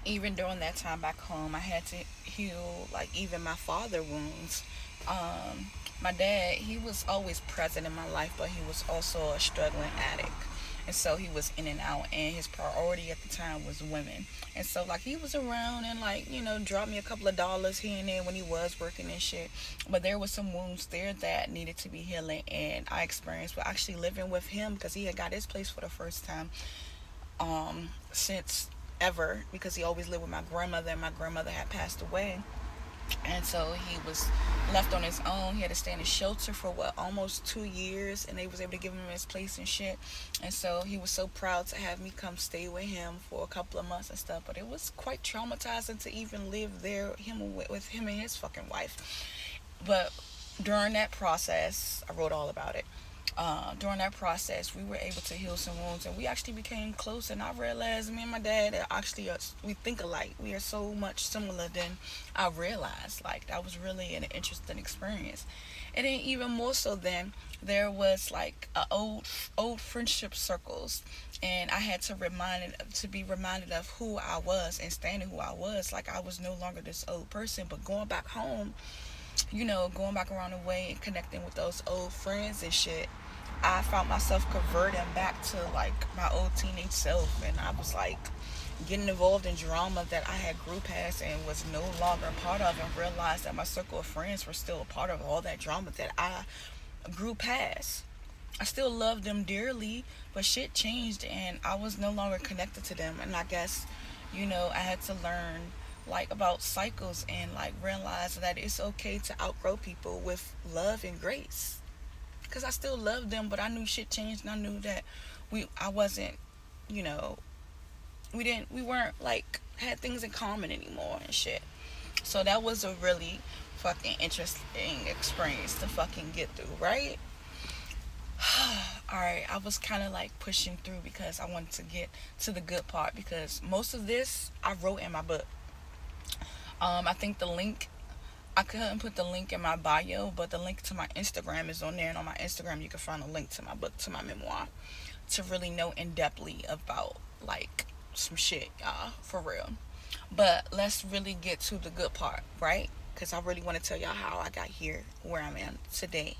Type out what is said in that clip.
even during that time back home, I had to heal like even my father wounds. My dad, he was always present in my life, but he was also a struggling addict. And so he was in and out, and his priority at the time was women. And so, like, he was around and, like, dropped me a couple of dollars here and there when he was working and shit. But there was some wounds there that needed to be healing, and I experienced with actually living with him because he had got his place for the first time since ever, because he always lived with my grandmother, and my grandmother had passed away. And so he was left on his own. He had to stay in a shelter for what, almost 2 years, and they was able to give him his place and shit. And so he was so proud to have me come stay with him for a couple of months and stuff. But it was quite traumatizing to even live there him with him and his fucking wife. But during that process, I wrote all about it. During that process, we were able to heal some wounds, and we actually became close. And I realized me and my dad are actually we think alike. We are so much similar than I realized. Like, that was really an interesting experience. And then even more so, then there was like old friendship circles, and I had to be reminded of who I was and standing who I was. Like, I was no longer this old person, but going back home, going back around the way and connecting with those old friends and shit, I found myself converting back to like my old teenage self, and I was like getting involved in drama that I had grew past and was no longer a part of, and realized that my circle of friends were still a part of all that drama that I grew past. I still loved them dearly, but shit changed and I was no longer connected to them. And I guess, I had to learn like about cycles and like realize that it's okay to outgrow people with love and grace. Cause I still loved them, but I knew shit changed, and I knew that I wasn't, you know, we weren't like had things in common anymore and shit. So that was a really fucking interesting experience to fucking get through, right? Alright, I was kind of like pushing through because I wanted to get to the good part, because most of this I wrote in my book. I think the link, I couldn't put the link in my bio, but the link to my Instagram is on there, and on my Instagram you can find a link to my book, to my memoir, to really know in depthly about like some shit, y'all, for real. But let's really get to the good part, right? Because I really want to tell y'all how I got here, where I'm at today,